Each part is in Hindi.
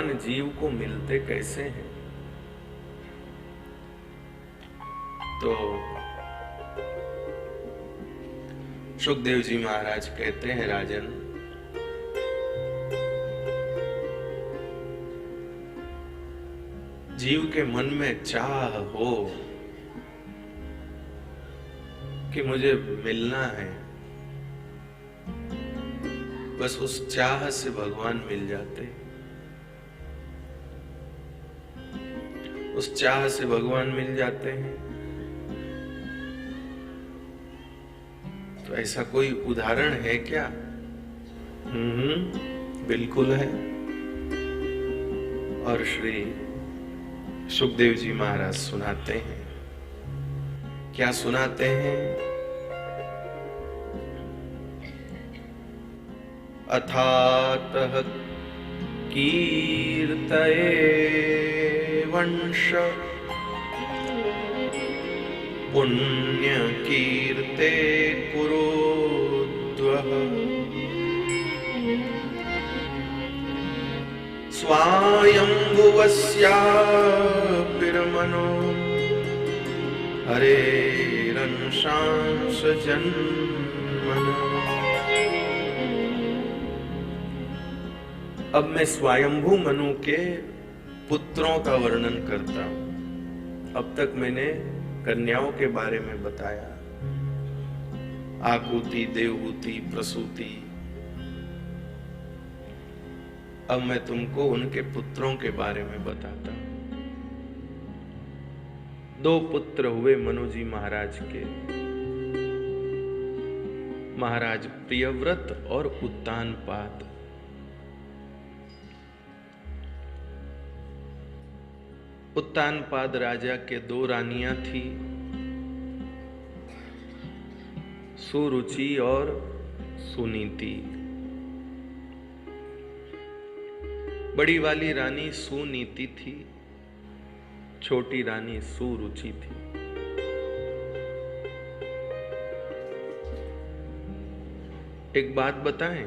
भगवान जीव को मिलते कैसे हैं? तो सुखदेव जी महाराज कहते हैं, राजन, जीव के मन में चाह हो कि मुझे मिलना है, बस उस चाह से भगवान मिल जाते। उस चाह से भगवान मिल जाते हैं। तो ऐसा कोई उदाहरण है क्या? बिल्कुल है। और श्री सुखदेव जी महाराज सुनाते हैं। क्या सुनाते हैं? अथातः कीर्तये वंश पुण्य कीर्ते कुरुद्वः स्वायंभुवस्याभिर्मनो हरेरंशांश जन्मनः। अब मैं स्वयंभू मनु के पुत्रों का वर्णन करता हूं। अब तक मैंने कन्याओं के बारे में बताया, आकुति, देवहूति, प्रसूति। अब मैं तुमको उनके पुत्रों के बारे में बताता हूं। 2 पुत्र हुए मनु जी महाराज के, महाराज प्रियव्रत और उत्तानपाद। उत्तानपाद राजा के 2 रानियां थी, सुरुचि और सुनीति। बड़ी वाली रानी सुनीति थी, छोटी रानी सुरुचि थी। एक बात बताएं,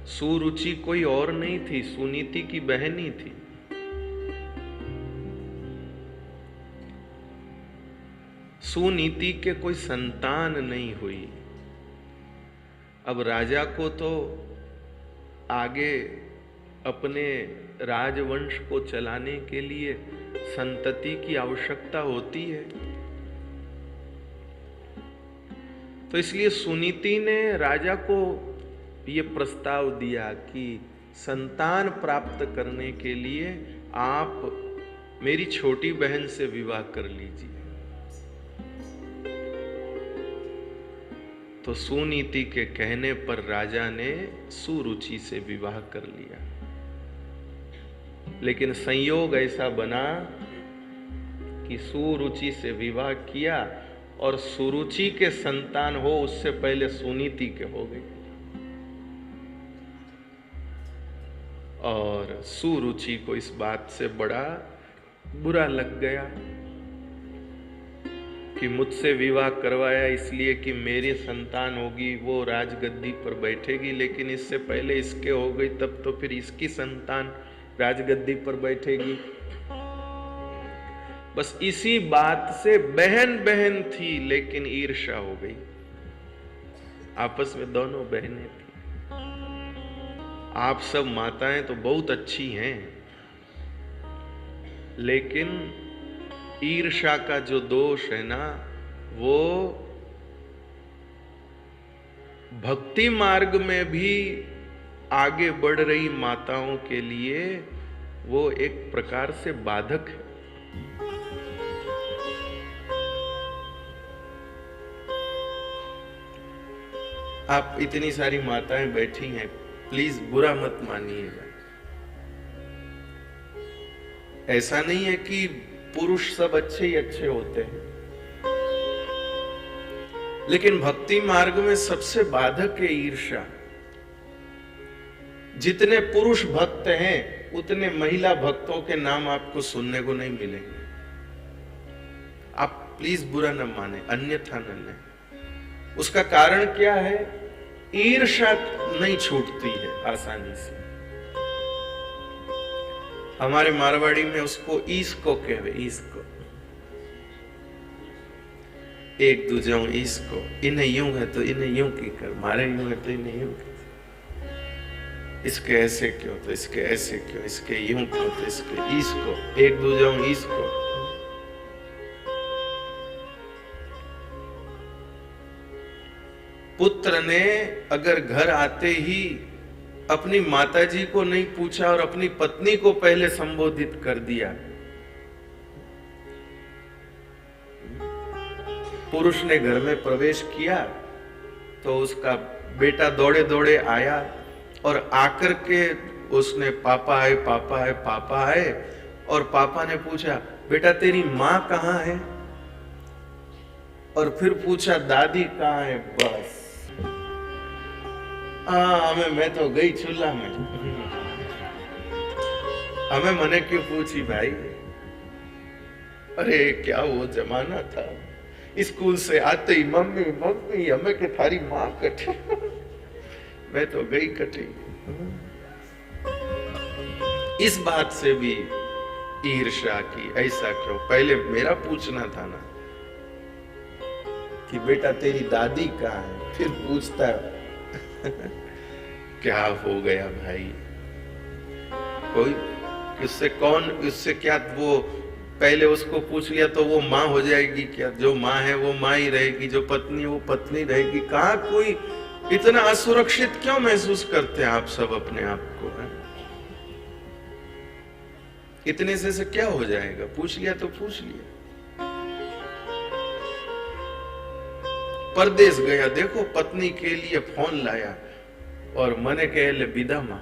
सुरुचि कोई और नहीं थी, सुनीति की बहन ही थी। सुनीति के कोई संतान नहीं हुई। अब राजा को तो आगे अपने राजवंश को चलाने के लिए संतति की आवश्यकता होती है। तो इसलिए सुनीति ने राजा को ये प्रस्ताव दिया कि संतान प्राप्त करने के लिए आप मेरी छोटी बहन से विवाह कर लीजिए। तो सुनीति के कहने पर राजा ने सुरुचि से विवाह कर लिया। लेकिन संयोग ऐसा बना कि सुरुचि से विवाह किया और सुरुचि के संतान हो उससे पहले सुनीति के हो गए। और सुरुचि को इस बात से बड़ा बुरा लग गया कि मुझसे विवाह करवाया इसलिए कि मेरी संतान होगी, वो राजगद्दी पर बैठेगी, लेकिन इससे पहले इसके हो गई, तब तो फिर इसकी संतान राजगद्दी पर बैठेगी। बस इसी बात से बहन बहन थी लेकिन ईर्ष्या हो गई। आपस में दोनों बहनें थी। आप सब माताएं तो बहुत अच्छी हैं, लेकिन ईर्ष्या का जो दोष है ना, वो भक्ति मार्ग में भी आगे बढ़ रही माताओं के लिए वो एक प्रकार से बाधक है। आप इतनी सारी माताएं बैठी हैं, प्लीज बुरा मत मानिएगा। ऐसा नहीं है कि पुरुष सब अच्छे ही अच्छे होते हैं, लेकिन भक्ति मार्ग में सबसे बाधक है ईर्ष्या। जितने पुरुष भक्त हैं उतने महिला भक्तों के नाम आपको सुनने को नहीं मिलेंगे। आप प्लीज बुरा न माने, अन्यथा न लें। उसका कारण क्या है? ईर्ष्या नहीं छूटती है आसानी से। हमारे मारवाड़ी में उसको ईसको कहवे, ईसको। एक दूजे ईसको, इन्हें यूं है तो इन्हें यूं की कर, मारे यूं है तो इन्हें यूं की, इसके ऐसे क्यों तो इसके ऐसे क्यों, इसके यूं क्यों तो इसके ईसको, एक दूजे ईसको। पुत्र ने अगर घर आते ही अपनी माताजी को नहीं पूछा और अपनी पत्नी को पहले संबोधित कर दिया, पुरुष ने घर में प्रवेश किया तो उसका बेटा दौड़े दौड़े आया और आकर के उसने पापा आए, पापा आए, पापा आए, और पापा ने पूछा बेटा तेरी मां कहां है, और फिर पूछा दादी कहां है। बस हमें, मैं तो गई चूल्हा में, हमें मने क्यों पूछी भाई। अरे क्या वो जमाना था, स्कूल से आते ही मम्मी मम्मी, हमें के थारी माँ कटी, मैं तो गई कटी। इस बात से भी ईर्ष्या की, ऐसा क्यों, पहले मेरा पूछना था ना कि बेटा तेरी दादी कहाँ है, फिर पूछता क्या हो गया भाई, कोई किससे कौन, इससे क्या, वो पहले उसको पूछ लिया तो वो माँ हो जाएगी क्या, जो माँ है वो माँ ही रहेगी, जो पत्नी है वो पत्नी रहेगी। कहाँ कोई इतना असुरक्षित क्यों महसूस करते हैं आप सब अपने आप को, है? इतने से क्या हो जाएगा, पूछ लिया तो पूछ लिया। परदेश गया, देखो पत्नी के लिए फोन लाया और मने कह ले विदा मां,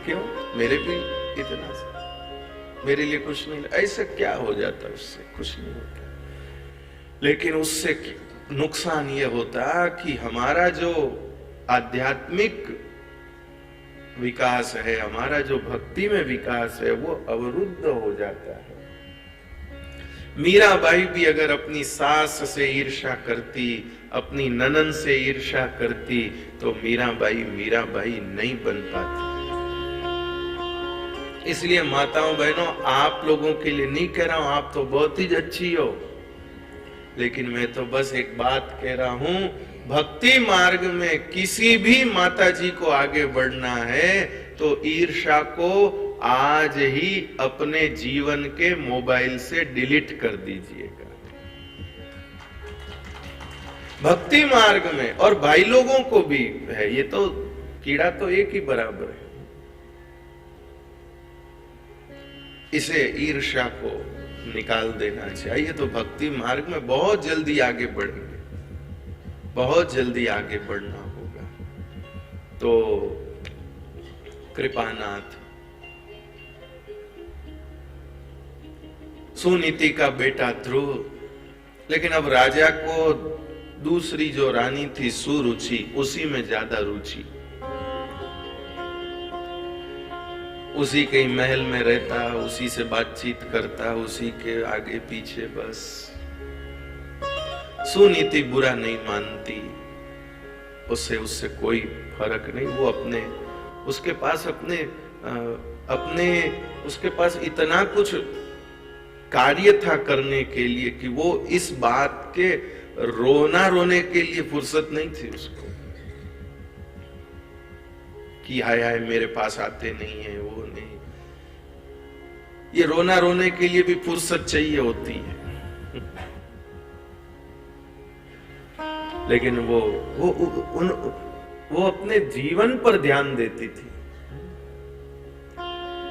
क्यों, मेरे भी इतना सा, मेरे लिए कुछ नहीं, ऐसा क्या हो जाता, उससे कुछ नहीं होता। लेकिन उससे नुकसान ये होता कि हमारा जो आध्यात्मिक विकास है, हमारा जो भक्ति में विकास है, वो अवरुद्ध हो जाता है। मीराबाई भी अगर अपनी सास से ईर्ष्या करती, अपनी ननन से ईर्ष्या करती, तो मीराबाई मीराबाई नहीं बन पाती। इसलिए माताओं बहनों, आप लोगों के लिए नहीं कह रहा हूं, आप तो बहुत ही अच्छी हो, लेकिन मैं तो बस एक बात कह रहा हूं, भक्ति मार्ग में किसी भी माताजी को आगे बढ़ना है तो ईर्ष्या को आज ही अपने जीवन के मोबाइल से डिलीट कर दीजिएगा। भक्ति मार्ग में, और भाई लोगों को भी है, ये तो कीड़ा तो एक ही बराबर है। इसे ईर्ष्या को निकाल देना चाहिए, तो भक्ति मार्ग में बहुत जल्दी आगे बढ़ेंगे, बहुत जल्दी आगे बढ़ना होगा। तो कृपानाथ सुनीति का बेटा ध्रुव, लेकिन अब राजा को दूसरी जो रानी थी सुरुचि, उसी में ज्यादा रुचि, उसी के महल में रहता, उसी से बातचीत करता, उसी के आगे पीछे बस। सुनीति बुरा नहीं मानती, उससे कोई फर्क नहीं, वो अपने, उसके पास उसके पास इतना कुछ कार्य था करने के लिए कि वो इस बात के रोने के लिए फुर्सत नहीं थी उसको कि हाय हाय मेरे पास आते नहीं है, वो नहीं। ये रोने के लिए भी फुर्सत चाहिए होती है। लेकिन वो अपने जीवन पर ध्यान देती थी।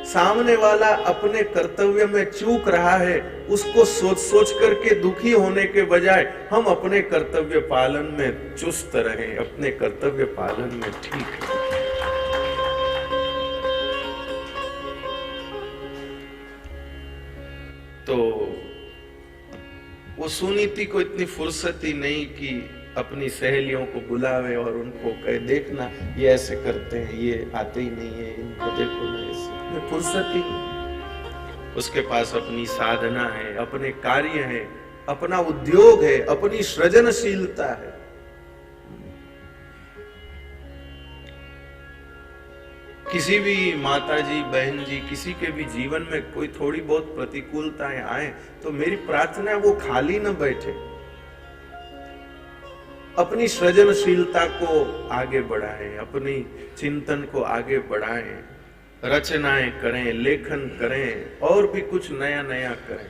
सामने वाला अपने कर्तव्य में चूक रहा है, उसको सोच सोच करके दुखी होने के बजाय हम अपने कर्तव्य पालन में चुस्त रहें, अपने कर्तव्य पालन में ठीक है। तो वो सुनीति को इतनी फुर्सत ही नहीं कि अपनी सहेलियों को बुलावे और उनको कहे देखना ये ऐसे करते हैं, ये आते ही नहीं है, इनको देखो ना, ऐसे फुर्सत ही नहीं। उसके पास अपनी साधना है, अपने कार्य है, अपना उद्योग है, अपनी सृजनशीलता है। किसी भी माता जी, बहन जी, किसी के भी जीवन में कोई थोड़ी बहुत प्रतिकूलताएं आए तो मेरी प्रार्थना है वो खाली न बैठे, अपनी सृजनशीलता को आगे बढ़ाएं, अपनी चिंतन को आगे बढ़ाएं, रचनाएं करें, लेखन करें और भी कुछ नया नया करें।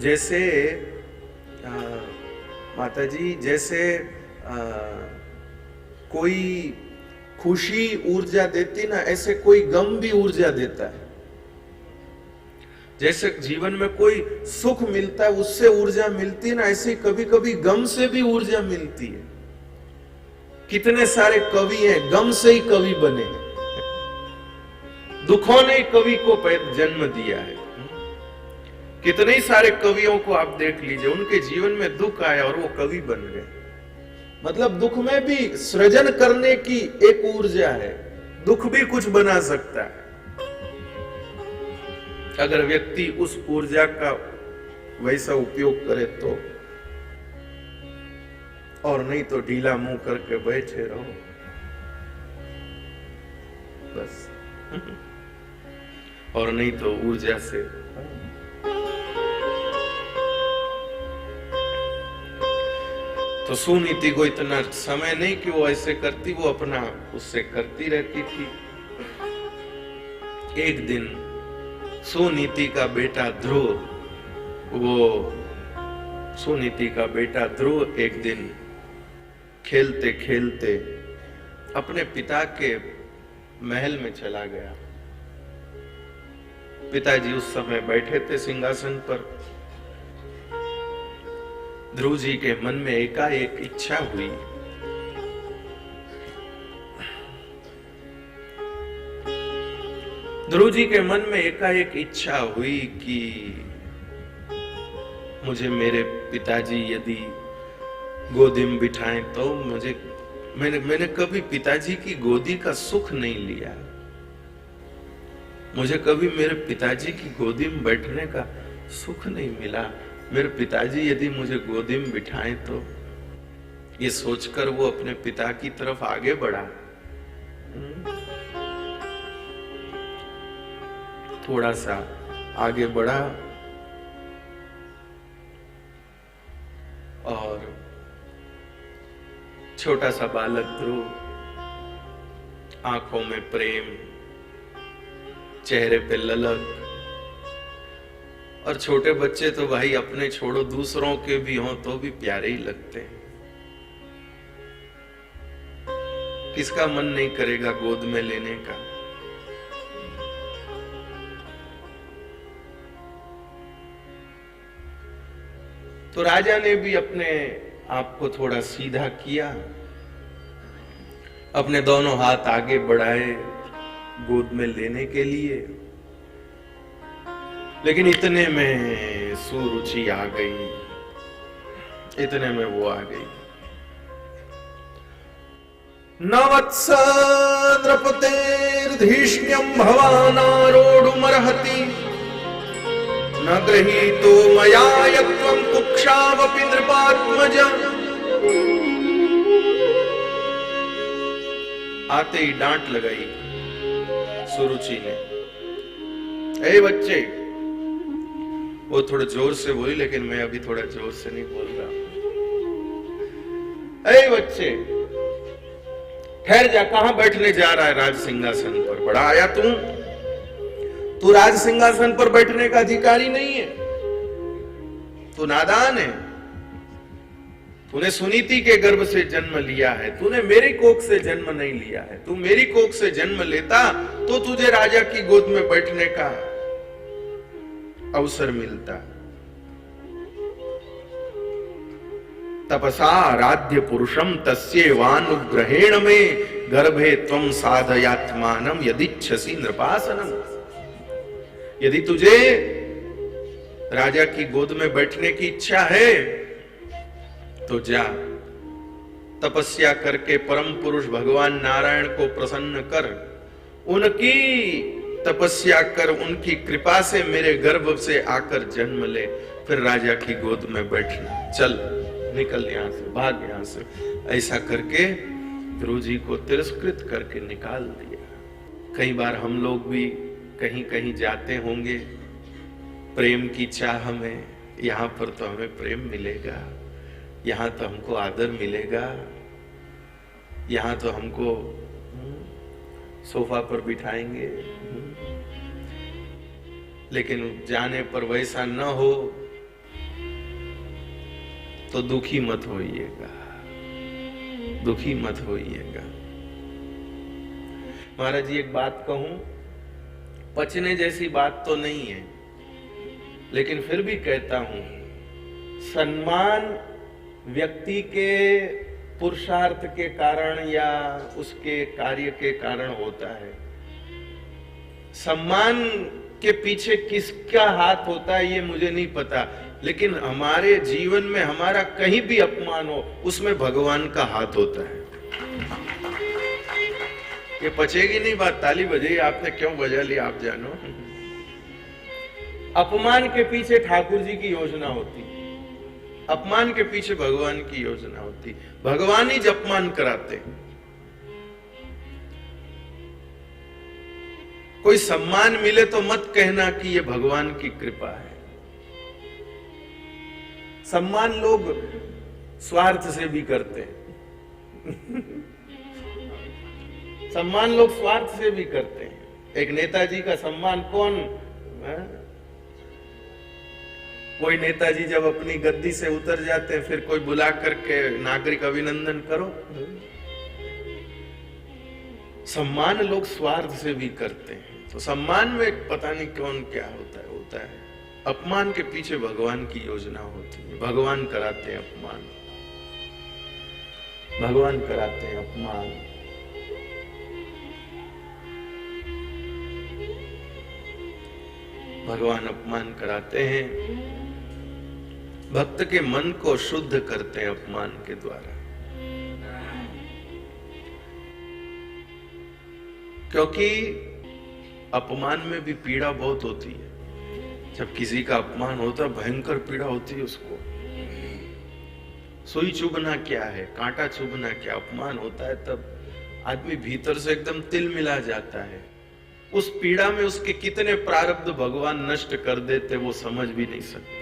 जैसे माता जी, जैसे कोई खुशी ऊर्जा देती ना, ऐसे कोई गम भी ऊर्जा देता है। जैसे जीवन में कोई सुख मिलता है उससे ऊर्जा मिलती है ना, ऐसे कभी कभी गम से भी ऊर्जा मिलती है। कितने सारे कवि हैं गम से ही कवि बने, दुखों ने कवि को जन्म दिया है। कितने ही सारे कवियों को आप देख लीजिए, उनके जीवन में दुख आया और वो कवि बन गए। मतलब दुख में भी सृजन करने की एक ऊर्जा है, दुख भी कुछ बना सकता है अगर व्यक्ति उस ऊर्जा का वैसा उपयोग करे तो, और नहीं तो ढीला मुंह करके बैठे रहो बस। और नहीं तो ऊर्जा से। तो सुनीति को इतना समय नहीं कि वो ऐसे करती, वो अपना उससे करती रहती थी। एक दिन सुनीति का बेटा ध्रुव, वो सुनीति का बेटा ध्रुव एक दिन खेलते खेलते अपने पिता के महल में चला गया। पिताजी उस समय बैठे थे सिंहासन पर। ध्रुव जी के मन में एकाएक इच्छा हुई, ध्रुव जी के मन में एकाएक इच्छा हुई कि मुझे मेरे पिताजी यदि गोदी में बिठाएं तो मैंने कभी पिताजी की गोदी का सुख नहीं लिया। मुझे कभी मेरे पिताजी की गोदी में बैठने का सुख नहीं मिला। मेरे पिताजी यदि मुझे गोदी में बिठाएं तो, ये सोचकर वो अपने पिता की तरफ आगे बढ़ा। थोड़ा सा आगे बढ़ा और छोटा सा बालक ध्रुव, आंखों में प्रेम, चेहरे पे ललक। और छोटे बच्चे तो भाई अपने छोड़ो दूसरों के भी हों तो भी प्यारे ही लगते हैं। किसका मन नहीं करेगा गोद में लेने का। तो राजा ने भी अपने आप को थोड़ा सीधा किया, अपने दोनों हाथ आगे बढ़ाए गोद में लेने के लिए। लेकिन इतने में सुरुचि आ गई, इतने में वो आ गई। नवत्स नृपतेर्धीष्ण्यं भवानारोढुमर्हति न गृहीतो मया यत्वं कुक्षावपि नृपात्मज। आते ही डांट लगाई सुरुचि ने। ए बच्चे, वो थोड़ा जोर से बोली लेकिन मैं अभी थोड़ा जोर से नहीं बोल रहा। ए बच्चे, ठहर जा, कहां बैठने जा रहा है राज सिंहासन पर? बड़ा आया तू राज सिंहासन पर बैठने का अधिकारी नहीं है, तू नादान है। तूने सुनीति के गर्भ से जन्म लिया है, तूने मेरी कोख से जन्म नहीं लिया है। तू मेरी कोख से जन्म लेता तो तुझे राजा की गोद में बैठने का अवसर मिलता। तपसा आराध्य पुरुषम तस्यैवानुग्रहेण में गर्भे त्वं साधयात्मानं यदिच्छसि नृपासनम। यदि तुझे राजा की गोद में बैठने की इच्छा है तो जा, तपस्या करके परम पुरुष भगवान नारायण को प्रसन्न कर, उनकी तपस्या कर, उनकी कृपा से मेरे गर्भ से आकर जन्म ले, फिर राजा की गोद में बैठना। चल निकल यहां से, भाग यहां से। ऐसा करके ध्रुव जी को तिरस्कृत करके निकाल दिया। कई बार हम लोग भी कहीं कहीं जाते होंगे प्रेम की चाह में, यहाँ पर तो हमें प्रेम मिलेगा, यहाँ तो हमको आदर मिलेगा, यहाँ तो हमको सोफा पर बिठाएंगे, लेकिन जाने पर वैसा न हो तो दुखी मत होइएगा, दुखी मत होइएगा। महाराज जी एक बात कहूं, पचने जैसी बात तो नहीं है, लेकिन फिर भी कहता हूं, सम्मान व्यक्ति के पुरुषार्थ के कारण या उसके कार्य के कारण होता है। सम्मान के पीछे किसका हाथ होता है ये मुझे नहीं पता, लेकिन हमारे जीवन में हमारा कहीं भी अपमान हो उसमें भगवान का हाथ होता है। ये पचेगी नहीं बात, ताली बजाई आपने, क्यों बजा ली आप जानो। अपमान के पीछे ठाकुर जी की योजना होती, अपमान के पीछे भगवान की योजना होती। भगवान ही अपमान कराते। कोई सम्मान मिले तो मत कहना कि ये भगवान की कृपा है। सम्मान लोग स्वार्थ से भी करते हैं। सम्मान लोग स्वार्थ से भी करते हैं। एक नेताजी का सम्मान कौन है? कोई नेताजी जब अपनी गद्दी से उतर जाते हैं फिर कोई बुला करके नागरिक अभिनंदन करो। सम्मान लोग स्वार्थ से भी करते हैं। तो सम्मान में पता नहीं कौन क्या होता है। अपमान के पीछे भगवान की योजना होती है। भगवान कराते हैं अपमान, भगवान कराते हैं अपमान। भगवान अपमान कराते हैं। भक्त के मन को शुद्ध करते हैं अपमान के द्वारा। क्योंकि अपमान में भी पीड़ा बहुत होती है। जब किसी का अपमान होता है भयंकर पीड़ा होती है उसको। सुई चुभना क्या है, कांटा चुभना क्या, अपमान होता है तब आदमी भीतर से एकदम तिल मिला जाता है। उस पीड़ा में उसके कितने प्रारब्ध भगवान नष्ट कर देते वो समझ भी नहीं सकता।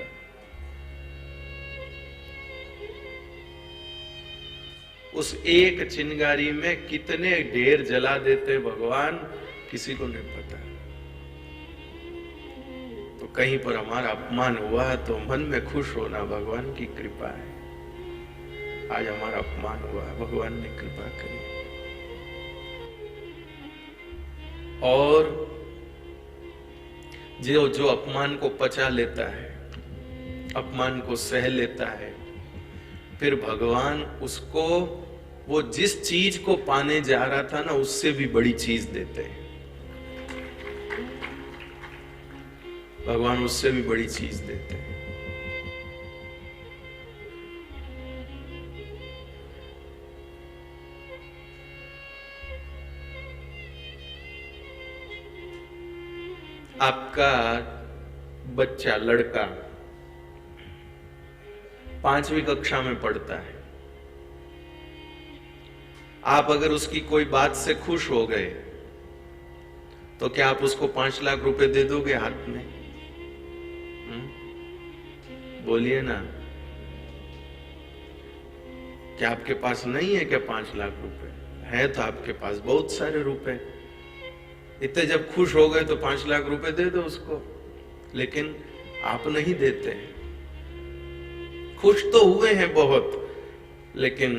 उस एक चिंगारी में कितने ढेर जला देते भगवान किसी को नहीं पता। तो कहीं पर हमारा अपमान हुआ तो मन में खुश होना भगवान की कृपा है। आज हमारा अपमान हुआ, भगवान ने कृपा करी। और जो अपमान को पचा लेता है, अपमान को सह लेता है, फिर भगवान उसको वो जिस चीज को पाने जा रहा था ना उससे भी बड़ी चीज देते हैं। भगवान उससे भी बड़ी चीज देते हैं। आपका बच्चा लड़का 5वीं कक्षा में पढ़ता है। आप अगर उसकी कोई बात से खुश हो गए तो क्या आप उसको 5 लाख रुपए दे दोगे हाथ में? बोलिए ना। क्या आपके पास नहीं है क्या 5 लाख रुपए? है तो आपके पास बहुत सारे रुपए। इतने जब खुश हो गए तो 5 लाख रुपए दे दो उसको। लेकिन आप नहीं देते। खुश तो हुए हैं बहुत, लेकिन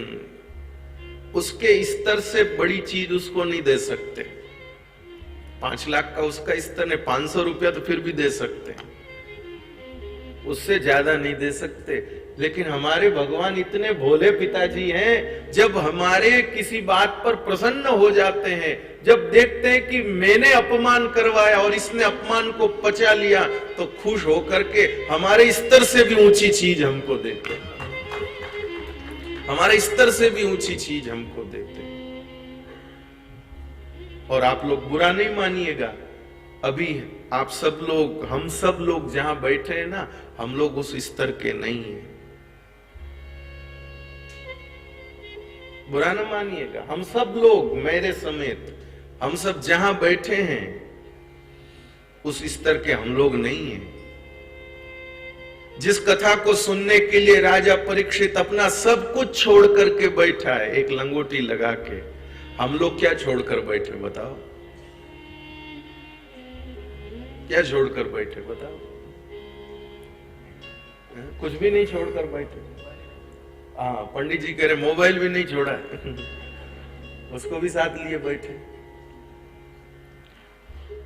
उसके स्तर से बड़ी चीज उसको नहीं दे सकते। 5 लाख का उसका स्तर है, 500 रुपया तो फिर भी दे सकते हैं, उससे ज्यादा नहीं दे सकते। लेकिन हमारे भगवान इतने भोले पिताजी हैं, जब हमारे किसी बात पर प्रसन्न हो जाते हैं, जब देखते हैं कि मैंने अपमान करवाया और इसने अपमान को पचा लिया, तो खुश होकर के हमारे स्तर से भी ऊंची चीज हमको देते हैं। हमारे स्तर से भी ऊंची चीज हमको देते हैं। और आप लोग बुरा नहीं मानिएगा, अभी आप सब लोग, हम सब लोग जहां बैठे हैं ना, हम लोग उस स्तर के नहीं हैं। बुरा ना मानिएगा, हम सब लोग मेरे समेत, हम सब जहां बैठे हैं उस स्तर के हम लोग नहीं हैं। जिस कथा को सुनने के लिए राजा परीक्षित अपना सब कुछ छोड़ करके बैठा है, एक लंगोटी लगा के, हम लोग क्या छोड़कर बैठे बताओ? क्या छोड़कर बैठे बताओ? कुछ भी नहीं छोड़कर बैठे। हाँ, पंडित जी कह रहे मोबाइल भी नहीं छोड़ा उसको भी साथ लिए बैठे।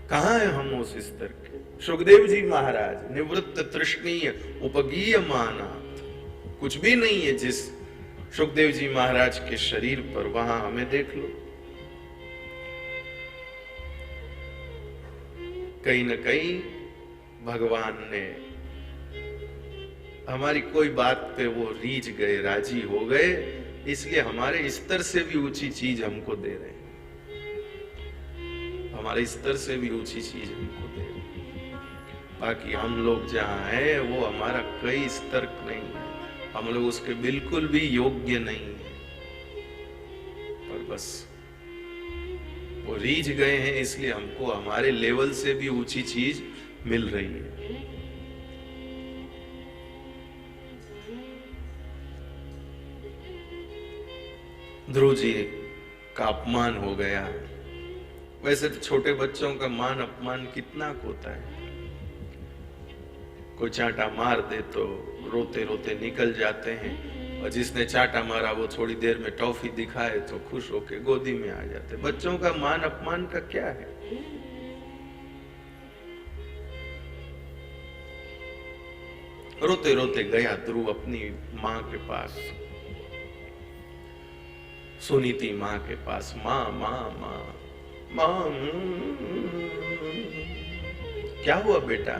कहां है हम उस स्तर के? सुखदेव जी महाराज निवृत्त तृष्णीय उपगीय मानात, कुछ भी नहीं है जिस सुखदेव जी महाराज के शरीर पर, वहां हमें देख लो। कहीं न कहीं भगवान ने हमारी कोई बात पे वो रीझ गए, राजी हो गए, इसलिए हमारे स्तर से भी ऊंची चीज हमको दे रहे हैं, हमारे स्तर से भी ऊंची चीज हमको दे रहे हैं। बाकी हम लोग जहां हैं वो हमारा कोई स्तर नहीं है, हम लोग उसके बिल्कुल भी योग्य नहीं है, पर बस वो रीझ गए हैं, इसलिए हमको हमारे लेवल से भी ऊंची चीज मिल रही है। ध्रुव जी का अपमान हो गया। वैसे तो छोटे बच्चों का मान अपमान कितना होता है, कोई चांटा मार दे तो रोते रोते निकल जाते हैं, और जिसने चांटा मारा वो थोड़ी देर में टॉफी दिखाए तो खुश होके गोदी में आ जाते। बच्चों का मान अपमान का क्या है? रोते रोते गया ध्रुव अपनी मां के पास, सुनीति मां के पास। मां मां मां मां, क्या हुआ बेटा?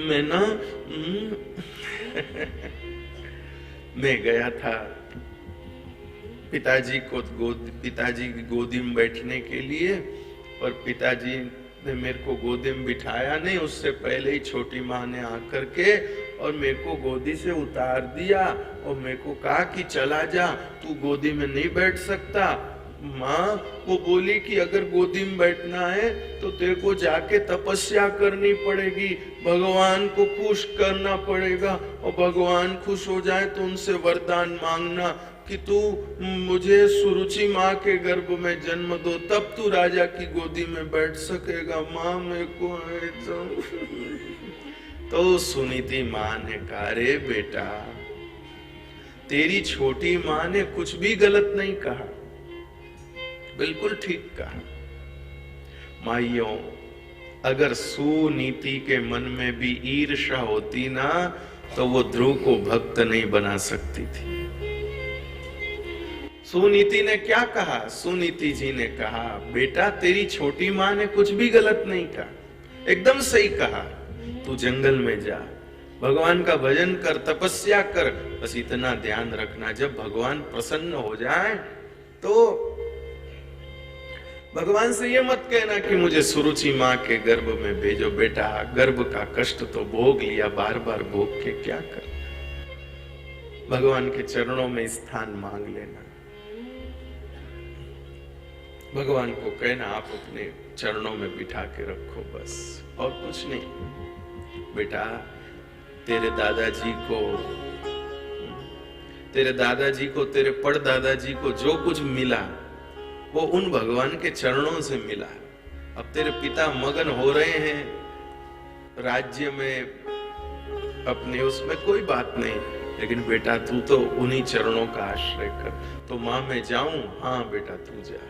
मैं ना मैं गया था पिताजी की गोदी में बैठने के लिए, और पिताजी ने मेरे को गोदी में बिठाया नहीं, उससे पहले ही छोटी माँ ने आकर के और मेरे को गोदी से उतार दिया और मेरे को कहा कि चला जा, तू गोदी में नहीं बैठ सकता। माँ वो बोली कि अगर गोदी में बैठना है तो तेरे को जाके तपस्या करनी पड़ेगी, भगवान को खुश करना पड़ेगा, और भगवान खुश हो जाए तो उनसे वरदान मांगना कि तू मुझे सुरुचि माँ के गर्भ में जन्म दो, तब तू राजा की गोदी में बैठ सकेगा। माँ मेरे को तो सुनीति माँ ने कहा, रे बेटा तेरी छोटी माँ ने कुछ भी गलत नहीं कहा, बिल्कुल ठीक कहा। माइयों, अगर सुनीति के मन में भी ईर्ष्या होती ना तो वो ध्रुव को भक्त नहीं बना सकती थी। सुनीति ने क्या कहा? सुनीति जी ने कहा, बेटा तेरी छोटी माँ ने कुछ भी गलत नहीं कहा, एकदम सही कहा। तू जंगल में जा, भगवान का भजन कर, तपस्या कर, बस इतना ध्यान रखना जब भगवान प्रसन्न हो जाए तो भगवान से ये मत कहना कि मुझे सुरुचि माँ के गर्भ में भेजो। बेटा गर्भ का कष्ट तो भोग लिया, बार बार भोग के क्या कर, भगवान के चरणों में स्थान मांग लेना। भगवान को कहना आप अपने चरणों में बिठा के रखो, बस और कुछ नहीं। बेटा तेरे दादाजी को तेरे परदादाजी को जो कुछ मिला वो उन भगवान के चरणों से मिला। अब तेरे पिता मगन हो रहे हैं राज्य में अपने, उसमें कोई बात नहीं, लेकिन बेटा तू तो उन्हीं चरणों का आश्रय कर। तो मां मैं जाऊं? हाँ बेटा तू जा।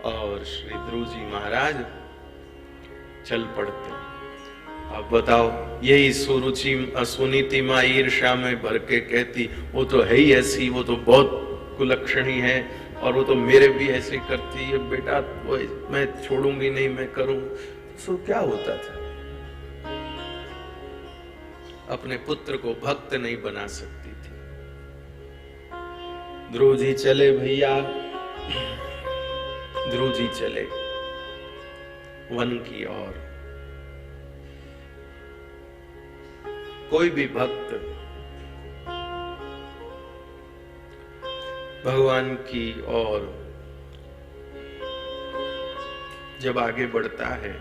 और श्री ध्रुव जी महाराज चल पड़ते। अब बताओ, यही सुनीति माँ ईर्ष्या में भर के कहती वो तो है ही ऐसी, वो तो बहुत कुलक्षणी है और वो तो मेरे भी ऐसे करती है, बेटा वो मैं छोड़ूंगी नहीं, मैं करूं। सो क्या होता था? अपने पुत्र को भक्त नहीं बना सकती थी। ध्रुव जी चले भैया, ध्रुव जी चले वन की ओर। कोई भी भक्त भगवान की ओर जब आगे बढ़ता है,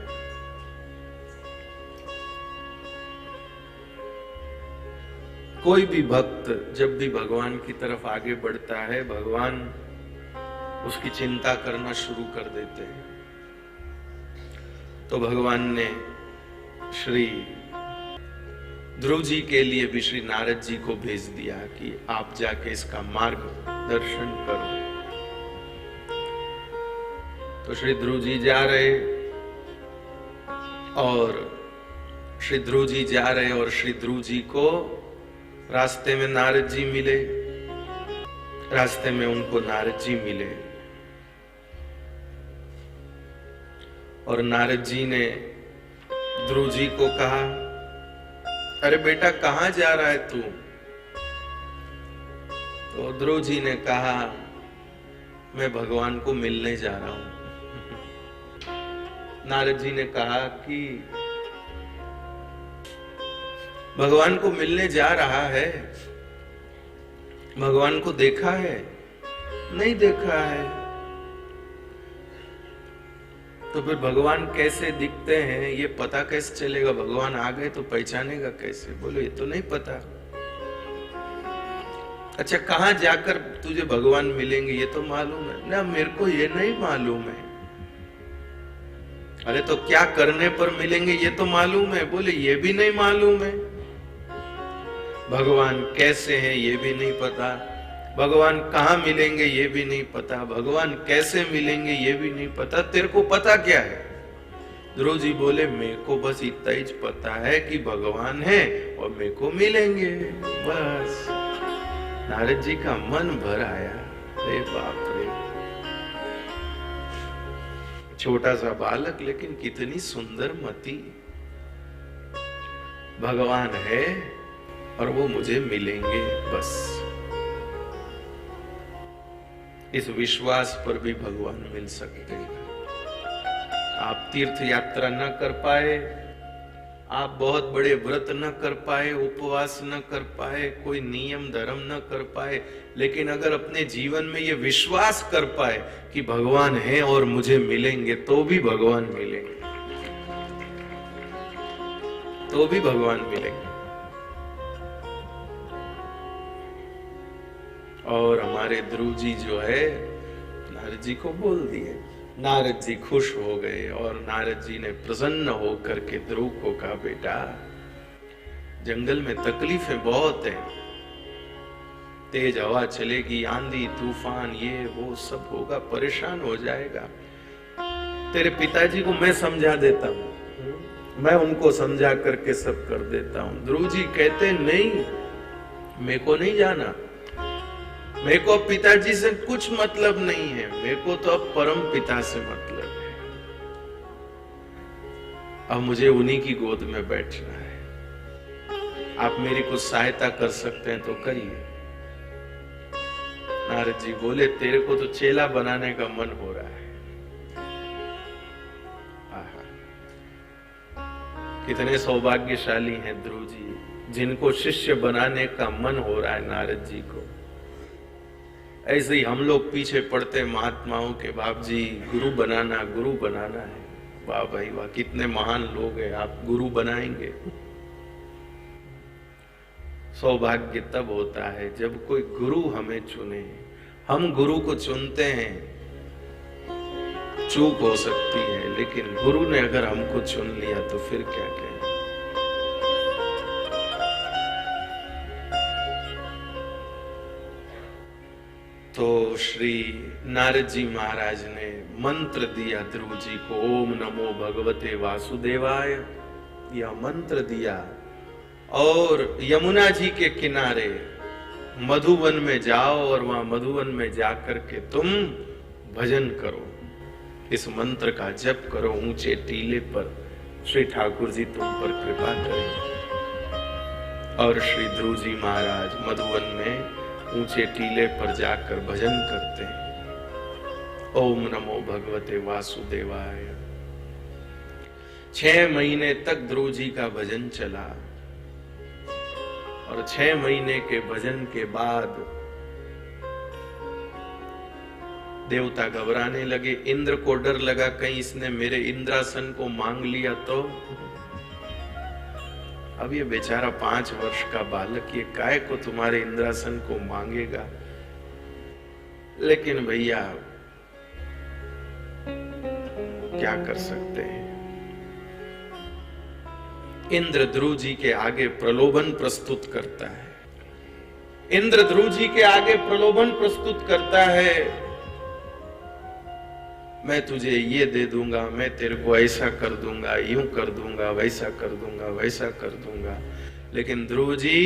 कोई भी भक्त जब भी भगवान की तरफ आगे बढ़ता है, भगवान उसकी चिंता करना शुरू कर देते हैं। तो भगवान ने श्री ध्रुव जी के लिए भी श्री नारद जी को भेज दिया कि आप जाके इसका मार्ग दर्शन करो। तो श्री ध्रुव जी जा रहे और श्री ध्रुव जी को रास्ते में नारद जी मिले, रास्ते में उनको नारद जी मिले और नारद जी ने ध्रुव जी को कहा, अरे बेटा कहां जा रहा है तू? तो ध्रुव जी ने कहा, मैं भगवान को मिलने जा रहा हूं। नारद जी ने कहा कि भगवान को मिलने जा रहा है, भगवान को देखा है? नहीं देखा है। तो फिर भगवान कैसे दिखते हैं ये पता कैसे चलेगा? भगवान आ गए तो पहचानेगा कैसे? बोलो ये तो नहीं पता। अच्छा कहां जाकर तुझे भगवान मिलेंगे ये तो मालूम है ना? मेरे को ये नहीं मालूम है। अरे तो क्या करने पर मिलेंगे ये तो मालूम है? बोले ये भी नहीं मालूम है। भगवान कैसे हैं ये भी नहीं पता, भगवान कहां मिलेंगे ये भी नहीं पता, भगवान कैसे मिलेंगे ये भी नहीं पता। तेरे को पता क्या है? ध्रुव जी बोले, मेरे को बस इतना ही पता है कि भगवान है और मेरे को मिलेंगे, बस। नारद जी का मन भर आया। अरे बाप रे, छोटा सा बालक लेकिन कितनी सुंदर मति। भगवान है और वो मुझे मिलेंगे, बस। इस विश्वास पर भी भगवान मिल सकते हैं। आप तीर्थ यात्रा न कर पाए, आप बहुत बड़े व्रत न कर पाए, उपवास न कर पाए, कोई नियम धर्म न कर पाए, लेकिन अगर अपने जीवन में ये विश्वास कर पाए कि भगवान है और मुझे मिलेंगे, तो भी भगवान मिलेंगे, तो भी भगवान मिलेंगे। और हमारे ध्रुव जी जो है नारद जी को बोल दिए। नारद जी खुश हो गए और नारद जी ने प्रसन्न होकर के ध्रुव को कहा, बेटा जंगल में तकलीफें बहुत हैं, तेज हवा चलेगी, आंधी तूफान ये वो सब होगा, परेशान हो जाएगा। तेरे पिताजी को मैं समझा देता हूं, मैं उनको समझा करके सब कर देता हूं। ध्रुव जी कहते नहीं, मेरे को नहीं जाना, मेरे को पिताजी से कुछ मतलब नहीं है, मेरे को तो अब परम पिता से मतलब है। अब मुझे उन्हीं की गोद में बैठना है। आप मेरी कुछ सहायता कर सकते हैं तो करिए। नारद जी बोले, तेरे को तो चेला बनाने का मन हो रहा है। आहा, कितने सौभाग्यशाली हैं ध्रुव जी, जिनको शिष्य बनाने का मन हो रहा है नारद जी को। ऐसे ही हम लोग पीछे पड़ते महात्माओं के, बाप जी गुरु बनाना है। वाह भाई वाह, कितने महान लोग हैं, आप गुरु बनाएंगे। सौभाग्य तब होता है जब कोई गुरु हमें चुने। हम गुरु को चुनते हैं, चूक हो सकती है, लेकिन गुरु ने अगर हमको चुन लिया तो फिर क्या कहें। तो श्री नारद जी महाराज ने मंत्र दिया ध्रुव जी को, ओम नमो भगवते वासुदेवाय। यह मंत्र दिया और यमुना जी के किनारे मधुवन में जाओ और वहां मधुवन में जाकर के तुम भजन करो, इस मंत्र का जप करो। ऊंचे टीले पर श्री ठाकुर जी तुम पर कृपा करें। और श्री ध्रुव जी महाराज मधुवन में ऊंचे टीले पर जाकर भजन करते हैं, ओम नमो भगवते वासुदेवाय। 6 महीने तक ध्रुव जी का भजन चला। और 6 महीने के भजन के बाद देवता घबराने लगे। इंद्र को डर लगा कहीं इसने मेरे इंद्रासन को मांग लिया तो। अब ये बेचारा 5 वर्ष का बालक ये काय को तुम्हारे इंद्रासन को मांगेगा। लेकिन भैया क्या कर सकते हैं। इंद्र ध्रुव जी के आगे प्रलोभन प्रस्तुत करता है। इंद्र ध्रुव जी के आगे प्रलोभन प्रस्तुत करता है, मैं तुझे ये दे दूंगा, मैं तेरे को ऐसा कर दूंगा, यूं कर दूंगा, वैसा कर दूंगा, वैसा कर दूंगा। लेकिन ध्रुव जी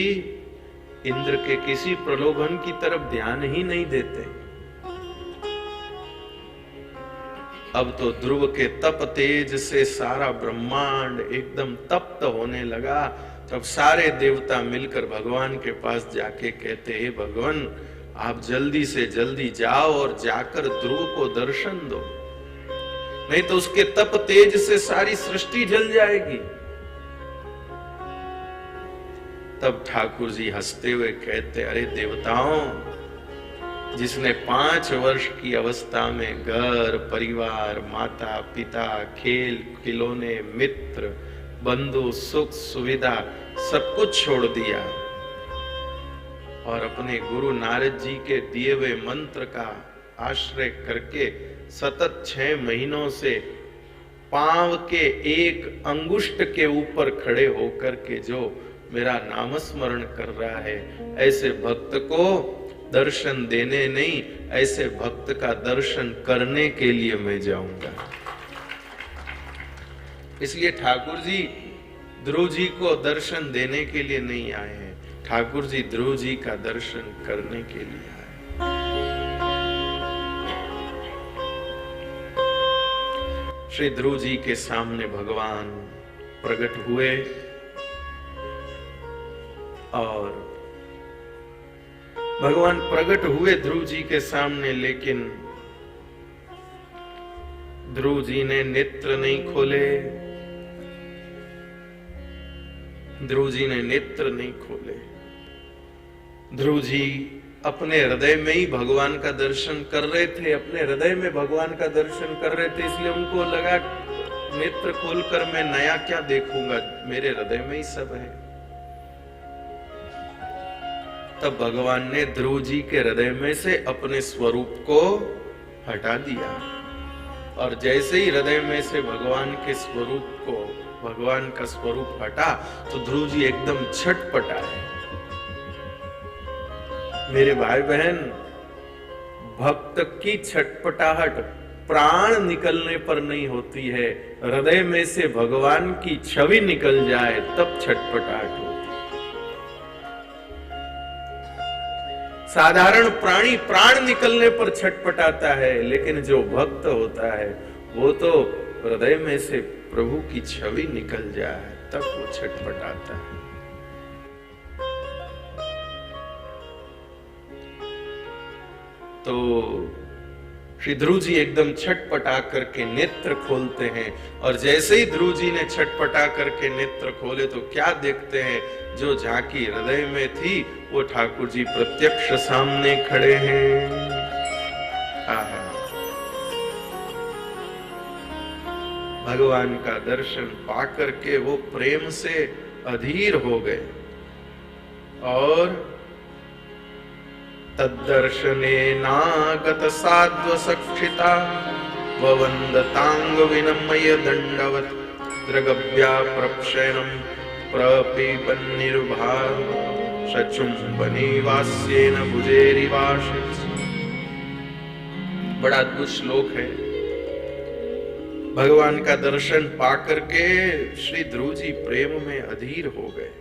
इंद्र के किसी प्रलोभन की तरफ ध्यान ही नहीं देते। अब तो ध्रुव के तप तेज से सारा ब्रह्मांड एकदम तप्त होने लगा। तब सारे देवता मिलकर भगवान के पास जाके कहते, हे भगवान, आप जल्दी से जल्दी जाओ और जाकर ध्रुव को दर्शन दो, नहीं तो उसके तप तेज से सारी सृष्टि जल जाएगी। तब ठाकुर जी हंसते हुए कहते, अरे देवताओं, जिसने 5 वर्ष की अवस्था में घर परिवार माता पिता खेल खिलौने मित्र बंधु सुख सुविधा सब कुछ छोड़ दिया और अपने गुरु नारद जी के दिए हुए मंत्र का आश्रय करके सतत 6 महीनों से पांव के एक अंगुष्ठ के ऊपर खड़े होकर के जो मेरा नामस्मरण कर रहा है, ऐसे भक्त को दर्शन देने नहीं, ऐसे भक्त का दर्शन करने के लिए मैं जाऊंगा। इसलिए ठाकुर जी ध्रुव जी को दर्शन देने के लिए नहीं आए हैं, ठाकुर जी ध्रुव जी का दर्शन करने के लिए आए। श्री ध्रुव जी के सामने भगवान प्रकट हुए और भगवान प्रकट हुए ध्रुव जी के सामने, लेकिन ध्रुव जी ने नेत्र नहीं खोले। ध्रुव जी ने नेत्र नहीं खोले। ध्रुव जी अपने हृदय में ही भगवान का दर्शन कर रहे थे, अपने हृदय में भगवान का दर्शन कर रहे थे। इसलिए उनको लगा नेत्र खोलकर मैं नया क्या देखूंगा, मेरे हृदय में ही सब है। तब भगवान ने ध्रुव जी के हृदय में से अपने स्वरूप को हटा दिया और जैसे ही हृदय में से भगवान के स्वरूप को भगवान का स्वरूप हटा तो ध्रुव जी एकदम छटपटाए। मेरे भाई बहन, भक्त की छटपटाहट प्राण निकलने पर नहीं होती है, हृदय में से भगवान की छवि निकल जाए तब छटपटाहट होती। साधारण प्राणी प्राण निकलने पर छटपटाता है, लेकिन जो भक्त होता है वो तो हृदय में से प्रभु की छवि निकल जाए तब वो छटपटाता है। तो श्री ध्रुव जी एकदम छटपटा करके नेत्र खोलते हैं और जैसे ही ध्रुव जी ने छटपटा करके नेत्र खोले तो क्या देखते हैं, जो झांकी हृदय में थी वो ठाकुर जी प्रत्यक्ष सामने खड़े हैं। आहा, भगवान का दर्शन पाकर के वो प्रेम से अधीर हो गए और तद्दर्शनेनागत साध्व सक्षिता ववन्दतांग विनम्य दंडवत द्रगव्या प्रक्षेणं प्रपीपन्निर्भार सचुंबनीवास्येन भुजेरिवाशित। बड़ा अद्भुत श्लोक है। भगवान का दर्शन पाकर के श्री ध्रुव जी प्रेम में अधीर हो गए,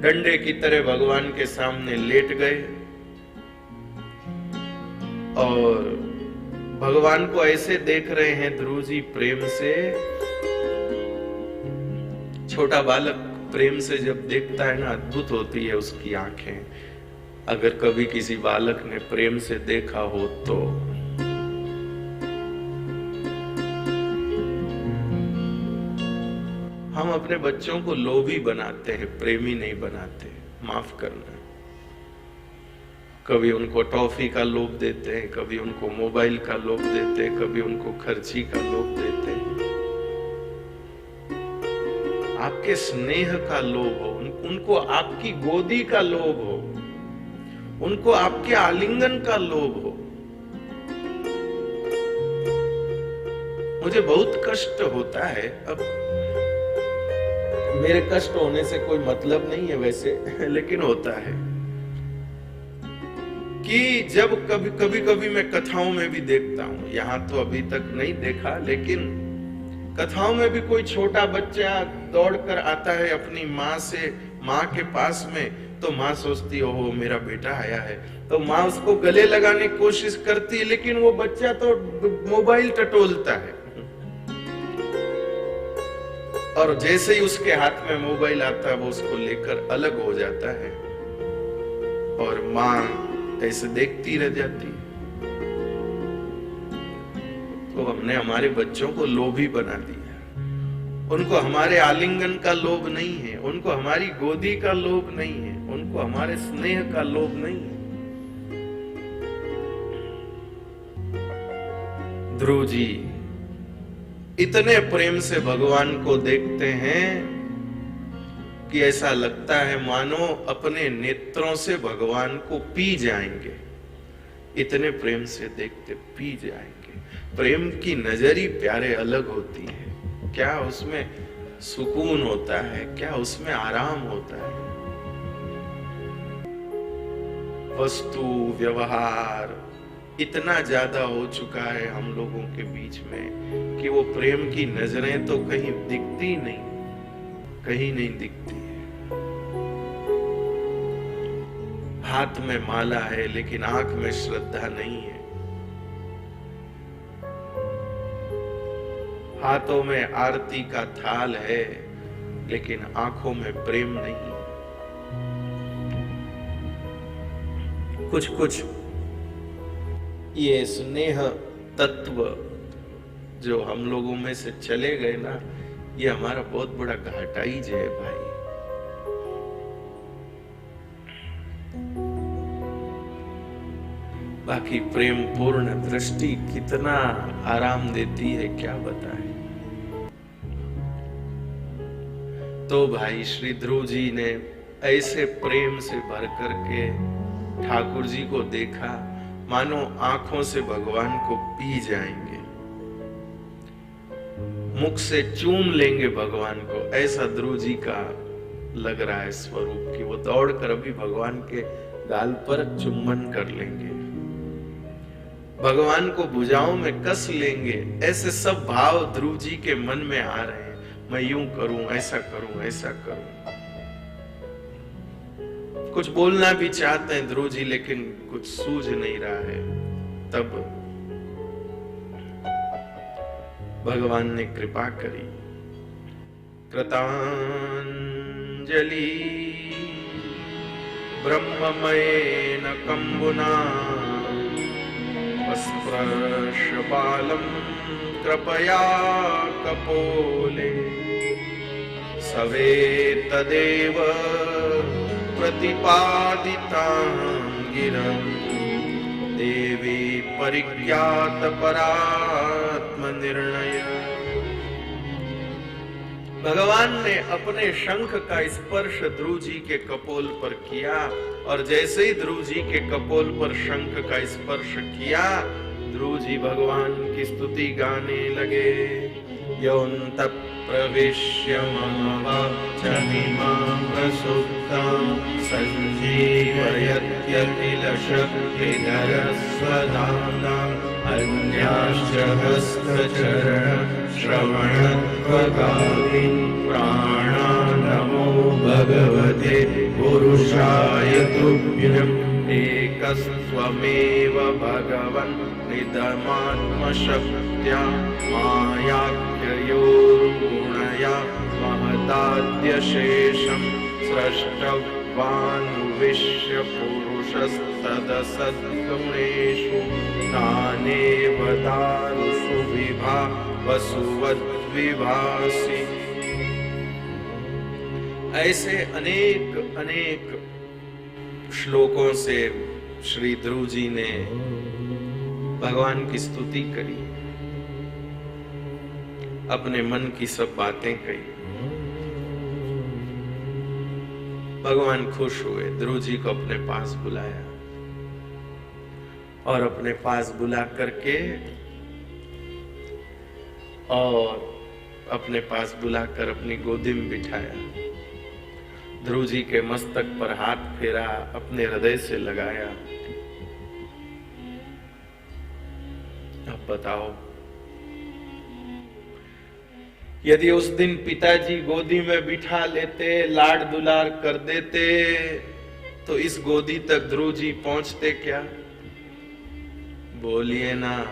डंडे की तरह भगवान के सामने लेट गए और भगवान को ऐसे देख रहे हैं ध्रुव जी प्रेम से। छोटा बालक प्रेम से जब देखता है ना, अद्भुत होती है उसकी आंखें। अगर कभी किसी बालक ने प्रेम से देखा हो तो हम अपने बच्चों को लोभी बनाते हैं, प्रेमी नहीं बनाते। माफ करना। कभी उनको टॉफी का लोभ देते हैं, कभी उनको मोबाइल का लोभ देते हैं, कभी उनको खर्ची का लोभ देते हैं। आपके स्नेह का लोभ हो, उनको आपकी गोदी का लोभ हो, उनको आपके आलिंगन का लोभ हो। मुझे बहुत कष्ट होता है। अब मेरे कष्ट होने से कोई मतलब नहीं है वैसे, लेकिन होता है कि जब कभी मैं कथाओं में भी देखता हूं, यहां तो अभी तक नहीं देखा, लेकिन कथाओं में भी कोई छोटा बच्चा दौड़कर आता है अपनी माँ के पास में, तो माँ सोचती है ओहो मेरा बेटा आया है, तो माँ उसको गले लगाने की कोशिश करती है, लेकिन वो बच्चा तो मोबाइल टटोलता है। और जैसे ही उसके हाथ में मोबाइल आता है वो उसको लेकर अलग हो जाता है और माँ ऐसे देखती रह जाती है। तो हमने हमारे बच्चों को लोभी बना दिया। उनको हमारे आलिंगन का लोभ नहीं है, उनको हमारी गोदी का लोभ नहीं है, उनको हमारे स्नेह का लोभ नहीं है। ध्रुव जी इतने प्रेम से भगवान को देखते हैं कि ऐसा लगता है मानो अपने नेत्रों से भगवान को पी जाएंगे। इतने प्रेम से देखते पी जाएंगे। प्रेम की नजर ही प्यारे अलग होती है। क्या उसमें सुकून होता है, क्या उसमें आराम होता है। वस्तु व्यवहार इतना ज्यादा हो चुका है हम लोगों के बीच में कि वो प्रेम की नजरें तो कहीं दिखती नहीं, कहीं नहीं दिखती है। हाथ में माला है लेकिन आंख में श्रद्धा नहीं है। हाथों में आरती का थाल है लेकिन आंखों में प्रेम नहीं। कुछ ये स्नेह तत्व जो हम लोगों में से चले गए ना, ये हमारा बहुत बड़ा घाटा ही है भाई। बाकी प्रेम पूर्ण दृष्टि कितना आराम देती है क्या बताएं। तो भाई श्री ध्रुव जी ने ऐसे प्रेम से भर करके ठाकुर जी को देखा मानो आंखों से भगवान को पी जाएंगे, मुख से चूम लेंगे भगवान को। ऐसा ध्रुव जी का लग रहा है स्वरूप कि वो दौड़कर अभी भगवान के गाल पर चुम्बन कर लेंगे, भगवान को भुजाओं में कस लेंगे। ऐसे सब भाव ध्रुव जी के मन में आ रहे हैं। मैं यूं करूं, ऐसा करूं, ऐसा करूं। कुछ बोलना भी चाहते हैं ध्रुव जी लेकिन कुछ सूझ नहीं रहा है। तब भगवान ने कृपा करी। कृतांजलि ब्रह्ममयेन कंबुना स्पर्श बालम कृपया कपोले सवे तदेव प्रतिपादितां गिरं देवी परिज्ञात परात्म निर्णय। भगवान ने अपने शंख का स्पर्श ध्रुव जी के कपोल पर किया और जैसे ही ध्रुव जी के कपोल पर शंख का स्पर्श किया, ध्रुव जी भगवान की स्तुति गाने लगे। योऽन्तः प्रविश्य मम वाचमिमां प्रसुप्तां सञ्जीवयत्यखिल शक्तिधरस्वधाम्नाम् अन्याश्च हस्तचरण श्रवणत्वगामिन् प्राणानमो भगवते पुरुषाय तुभ्यम्। एकस्त्वमेव भगवन् निधमात्मशक्त्या मायाख्ययोर्गुणया महदाद्यशेषं स्रष्टवानुविश्य पुरुषस्तदसद्गुणेषु नानेव दारुषु विभा वसुवद्विभासि। ऐसे अनेक अनेक श्लोकों से श्री ध्रुव जी ने भगवान की स्तुति करी, अपने मन की सब बातें कही। भगवान खुश हुए, ध्रुव जी को अपने पास बुलाया और अपने पास बुला करके और अपने पास बुलाकर अपनी गोदी में बिठाया। ध्रुव जी के मस्तक पर हाथ फेरा, अपने हृदय से लगाया। अब बताओ, यदि उस दिन पिताजी गोदी में बिठा लेते, लाड दुलार कर देते, तो इस गोदी तक ध्रुव जी पहुंचते क्या? बोलिए ना।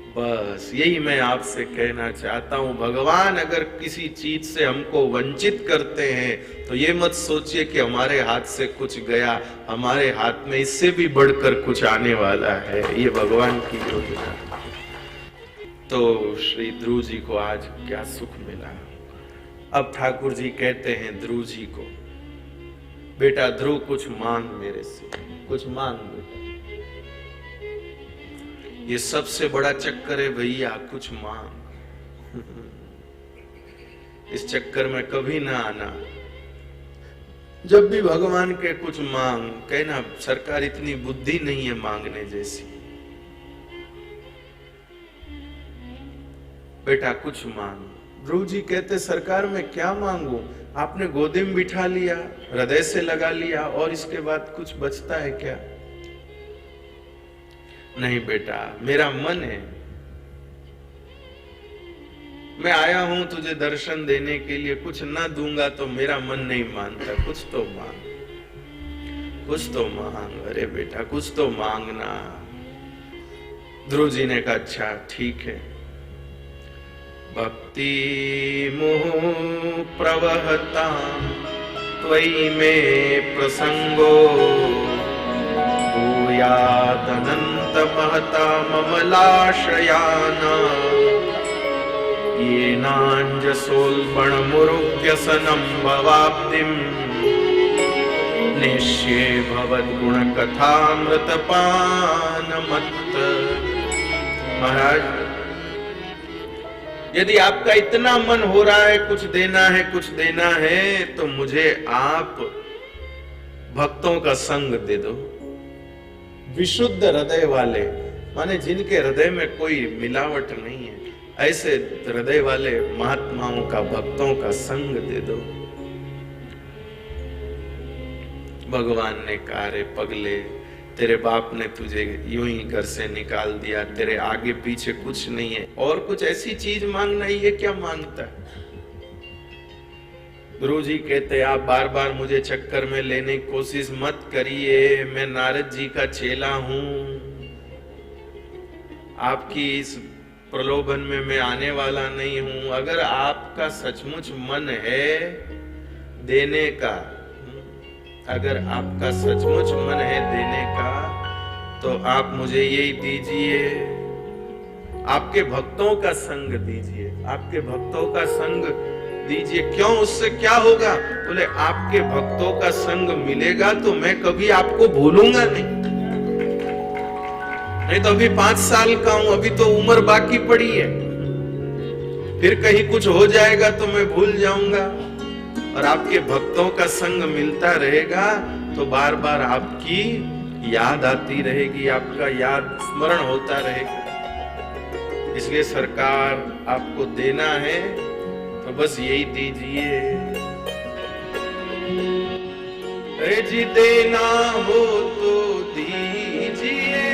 बस यही मैं आपसे कहना चाहता हूं, भगवान अगर किसी चीज से हमको वंचित करते हैं तो ये मत सोचिए कि हमारे हाथ से कुछ गया, हमारे हाथ में इससे भी बढ़कर कुछ आने वाला है। ये भगवान की योजना। तो श्री ध्रुव जी को आज क्या सुख मिला। अब ठाकुर जी कहते हैं ध्रुव जी को, बेटा ध्रुव कुछ मांग मेरे से, कुछ मांग बेटा। ये सबसे बड़ा चक्कर है भैया, कुछ मांग। इस चक्कर में कभी ना आना। जब भी भगवान के कुछ मांग, कहना सरकार इतनी बुद्धि नहीं है मांगने जैसी। बेटा कुछ मांग। ध्रुव जी कहते सरकार मैं क्या मांगू, आपने गोदी में बिठा लिया, हृदय से लगा लिया, और इसके बाद कुछ बचता है क्या? नहीं बेटा, मेरा मन है, मैं आया हूं तुझे दर्शन देने के लिए, कुछ ना दूंगा तो मेरा मन नहीं मानता, कुछ तो मांग, कुछ तो मांग। अरे बेटा कुछ तो मांगना। ध्रुव जी ने कहा अच्छा ठीक है। भक्ति मुहुः प्रवहता त्वयि मे प्रसंगो भूयादनंत महता ममलाशयाना येनाञ्जसोल्बणमुरुव्यसनं भवाब्धिं निश्ये भवद्गुणकथामृतपानमत्त। महाराज यदि आपका इतना मन हो रहा है कुछ देना है, कुछ देना है, तो मुझे आप भक्तों का संग दे दो, विशुद्ध हृदय वाले, माने जिनके हृदय में कोई मिलावट नहीं है, ऐसे हृदय वाले महात्माओं का, भक्तों का संग दे दो। भगवान ने कहा रे पगले, तेरे बाप ने तुझे यूं ही घर से निकाल दिया, तेरे आगे पीछे कुछ नहीं है, और कुछ ऐसी चीज मांगना ही है, क्या मांगता है? गुरु जी कहते आप बार बार मुझे चक्कर में लेने की कोशिश मत करिए, मैं नारद जी का चेला हूं, आपकी इस प्रलोभन में मैं आने वाला नहीं हूं। अगर आपका सचमुच मन है देने का, अगर आपका सचमुच मन है देने का, तो आप मुझे यही दीजिए, आपके भक्तों का संग दीजिए, आपके भक्तों का संग दीजिए। क्यों, उससे क्या होगा? बोले आपके भक्तों का संग मिलेगा तो मैं कभी आपको भूलूंगा नहीं। नहीं तो अभी 5 साल का हूं, अभी तो उम्र बाकी पड़ी है, फिर कहीं कुछ हो जाएगा तो मैं भूल जाऊंगा। और आपके भक्तों का संग मिलता रहेगा तो बार बार आपकी याद आती रहेगी, आपका याद स्मरण होता रहेगा। इसलिए सरकार आपको देना है तो बस यही दीजिए। जी देना हो तो दीजिए,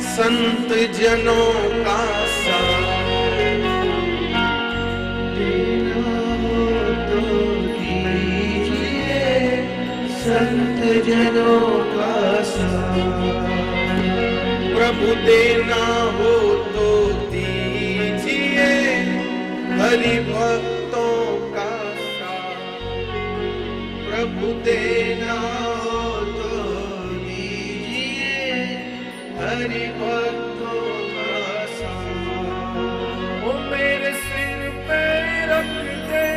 संत जनों का साथ संत जनों का साथ। प्रभु देना हो तो दीजिए, हरि भक्तों का साथ। प्रभु देना हो तो दीजिए, हरि भक्तों का साथ। वो मेरे सिर पे रख दे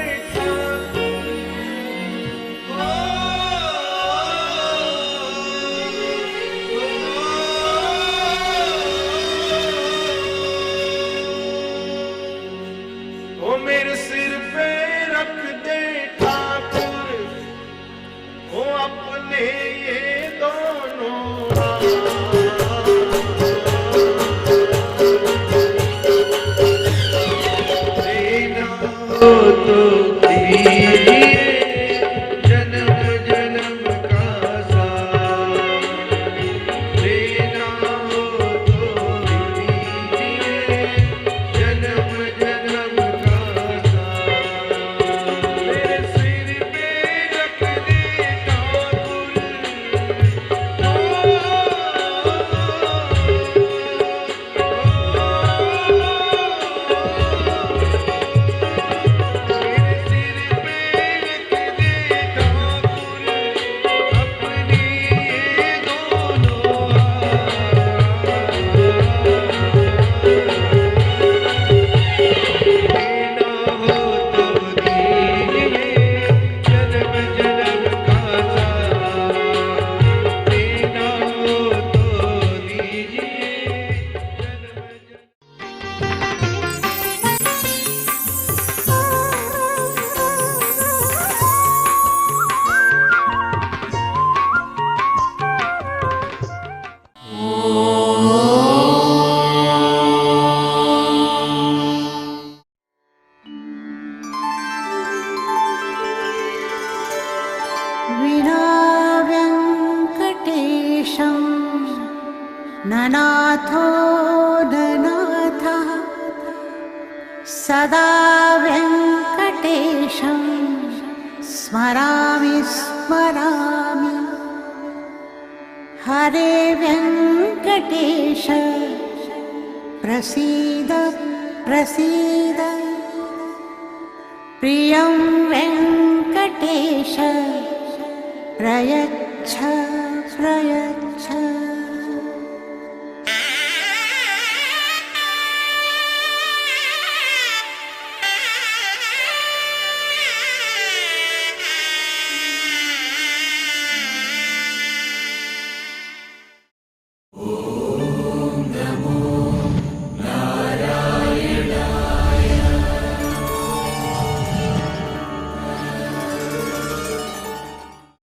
सदा वेङ्कटेशं स्मरामि स्मरामि। हरे वेङ्कटेश प्रसीद प्रसीद। प्रियं वेङ्कटेश प्रयच्छ प्रयच्छ।